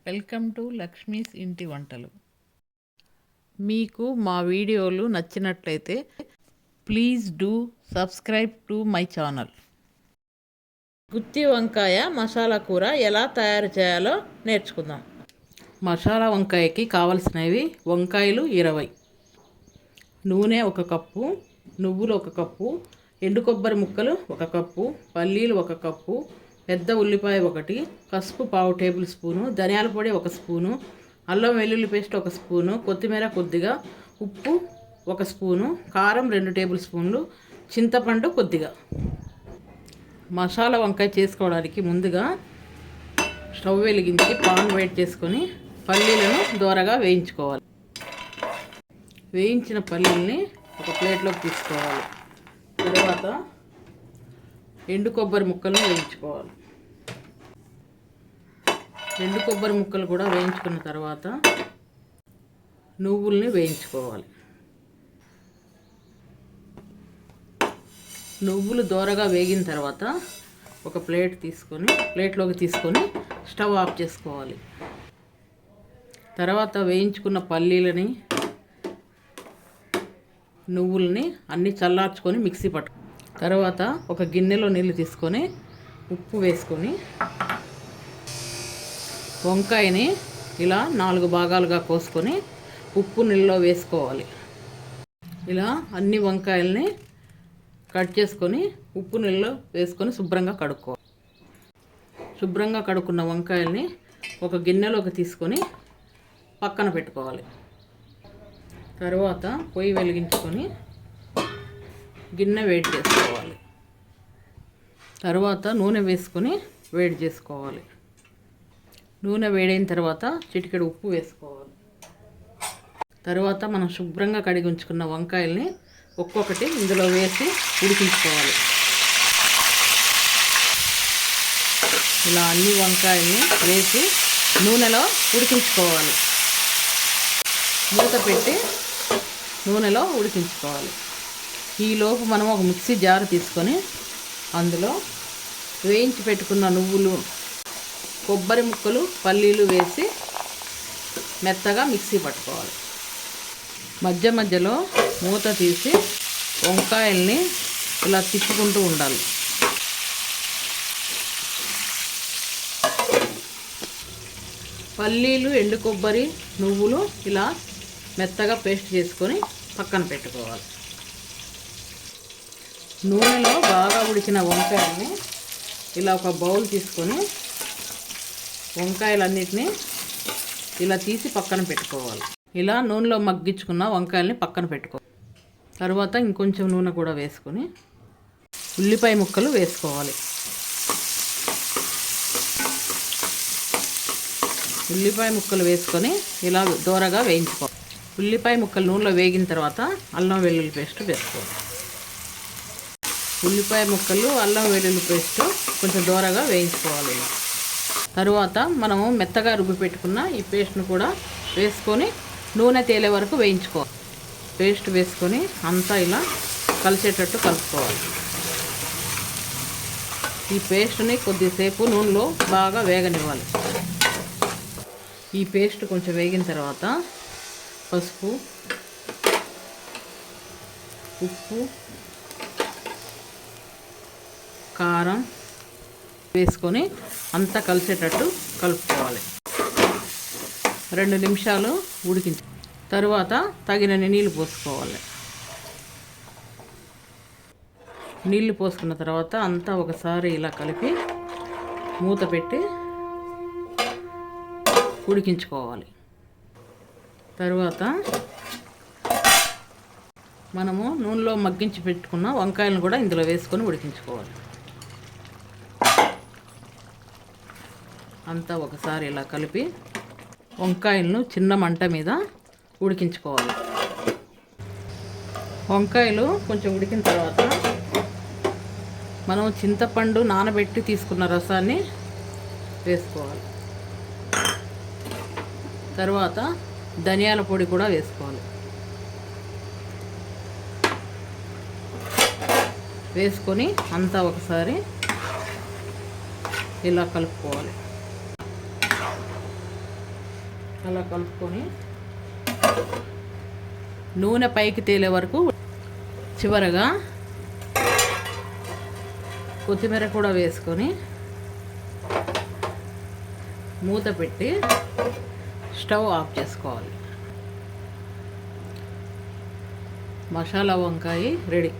Welcome to Lakshmi's ఇంటి వంటలు. మీకు మా వీడియోలు నచ్చినట్లయితే please do subscribe to my channel. గుత్తి వంకాయ మసాలా కూర ఎలా తయారు చేయాలో నేర్చుకుందాం. మసాలా వంకాయకి కావలసినవి: వంకాయలు 20, నూనె 1 కప్పు, నువ్వులు 1 కప్పు, ఎండు కొబ్బరి ముక్కలు 1 కప్పు, పల్లీలు 1 కప్పు, పెద్ద ఉల్లిపాయ 1, పసుపు 1/2 టేబుల్ స్పూను, ధనియాల పొడి 1 స్పూను, అల్లం వెల్లుల్లి పేస్ట్ 1 స్పూను, కొత్తిమీర కొద్దిగా, ఉప్పు 1 స్పూను, కారం 2 టేబుల్ స్పూన్లు, చింతపండు కొద్దిగా. మసాలా వంకాయ చేసుకోవడానికి ముందుగా స్టవ్ వెలిగించి పాన్ వేడి చేసుకొని పల్లీలను దోరగా వేయించుకోవాలి. వేయించిన పల్లీల్ని ఒక ప్లేట్లోకి తీసుకోవాలి. తర్వాత ఎండు కొబ్బరి ముక్కలను వేయించుకోవాలి. ఎండు కొబ్బరి ముక్కలు కూడా వేయించుకున్న తర్వాత నువ్వుల్ని వేయించుకోవాలి. నువ్వులు దోరగా వేగిన తర్వాత ఒక ప్లేట్లోకి తీసుకొని స్టవ్ ఆఫ్ చేసుకోవాలి. తర్వాత వేయించుకున్న పల్లీలని, నువ్వుల్ని అన్నీ చల్లార్చుకొని మిక్సీ పట్టు. తర్వాత ఒక గిన్నెలో నీళ్ళు తీసుకొని ఉప్పు వేసుకొని వంకాయని ఇలా 4 భాగాలుగా కోసుకొని ఉప్పు నీళ్ళలో వేసుకోవాలి. ఇలా అన్ని వంకాయల్ని కట్ చేసుకొని ఉప్పు నీళ్ళలో వేసుకొని శుభ్రంగా కడుక్కోవాలి. శుభ్రంగా కడుక్కున్న వంకాయల్ని ఒక గిన్నెలోకి తీసుకొని పక్కన పెట్టుకోవాలి. తర్వాత పొయ్యి వెలిగించుకొని గిన్నె వేడి చేసుకోవాలి. తర్వాత నూనె వేసుకొని వేడి చేసుకోవాలి. నూనె వేడైన తర్వాత చిటికెడు ఉప్పు వేసుకోవాలి. తర్వాత మనం శుభ్రంగా కడిగి ఉంచుకున్న వంకాయల్ని ఒక్కొక్కటి ఇందులో వేసి ఉడికించుకోవాలి. ఇలా అన్ని వంకాయల్ని వేసి నూనెలో ఉడికించుకోవాలి. మూత పెట్టి నూనెలో ఉడికించుకోవాలి. ఈలోపు మనం ఒక మిక్సీ జార్ తీసుకొని అందులో వేయించి పెట్టుకున్న నువ్వులు, కొబ్బరి ముక్కలు, పల్లీలు వేసి మెత్తగా మిక్సీ పట్టుకోవాలి. మధ్య మధ్యలో మూత తీసి వంకాయల్ని ఇలా తిప్పుకుంటూ ఉండాలి. పల్లీలు, ఎండు కొబ్బరి, నువ్వులు ఇలా మెత్తగా పేస్ట్ చేసుకొని పక్కన పెట్టుకోవాలి. నూనెలో బాగా ఉడికిన వంకాయల్ని ఇలా ఒక బౌల్ తీసుకొని వంకాయలన్నిటినీ ఇలా తీసి పక్కన పెట్టుకోవాలి. ఇలా నూనెలో మగ్గించుకున్న వంకాయల్ని పక్కన పెట్టుకోవాలి. తర్వాత ఇంకొంచెం నూనె కూడా వేసుకొని ఉల్లిపాయ ముక్కలు వేసుకోవాలి. ఉల్లిపాయ ముక్కలు వేసుకొని ఇలా దోరగా వేయించుకోవాలి. ఉల్లిపాయ ముక్కలు నూనెలో వేగిన తర్వాత అల్లం వెల్లుల్లి పేస్ట్ వేసుకోవాలి. ఉల్లిపాయ ముక్కలు, అల్లం వెల్లుల్లి పేస్ట్ కొంచెం దోరగా వేయించుకోవాలి. తరువాత మనము మెత్తగా రుబ్బి పెట్టుకున్న ఈ పేస్ట్ను కూడా వేసుకొని నూనె తేలే వరకు వేయించుకోవాలి. పేస్ట్ వేసుకొని అంతా ఇలా కలిసేటట్టు కలుపుకోవాలి. ఈ పేస్ట్ని కొద్దిసేపు నూనెలో బాగా వేగనివ్వాలి. ఈ పేస్ట్ కొంచెం వేగిన తర్వాత పసుపు, ఉప్పు, కారం వేసుకొని అంతా కలిసేటట్టు కలుపుకోవాలి. 2 నిమిషాలు ఉడికించి తరువాత తగినన్ని నీళ్ళు పోసుకోవాలి. నీళ్ళు పోసుకున్న తర్వాత అంతా ఒకసారి ఇలా కలిపి మూత పెట్టి ఉడికించుకోవాలి. తరువాత మనము నూనెలో మగ్గించి పెట్టుకున్న వంకాయలను కూడా ఇందులో వేసుకొని ఉడికించుకోవాలి. అంతా ఒకసారి ఇలా కలిపి వంకాయలను చిన్న మంట మీద ఉడికించుకోవాలి. వంకాయలు కొంచెం ఉడికిన తర్వాత మనం చింతపండు నానబెట్టి తీసుకున్న రసాన్ని వేసుకోవాలి. తర్వాత ధనియాల పొడి కూడా వేసుకోవాలి. వేసుకొని అంతా ఒకసారి ఇలా కలుపుకోవాలి. అలా కలుపుకొని నూనె పైకి తేలే వరకు చివరగా కొత్తిమీర కూడా వేసుకొని మూత పెట్టి స్టవ్ ఆఫ్ చేసుకోవాలి. మసాలా వంకాయ రెడీ.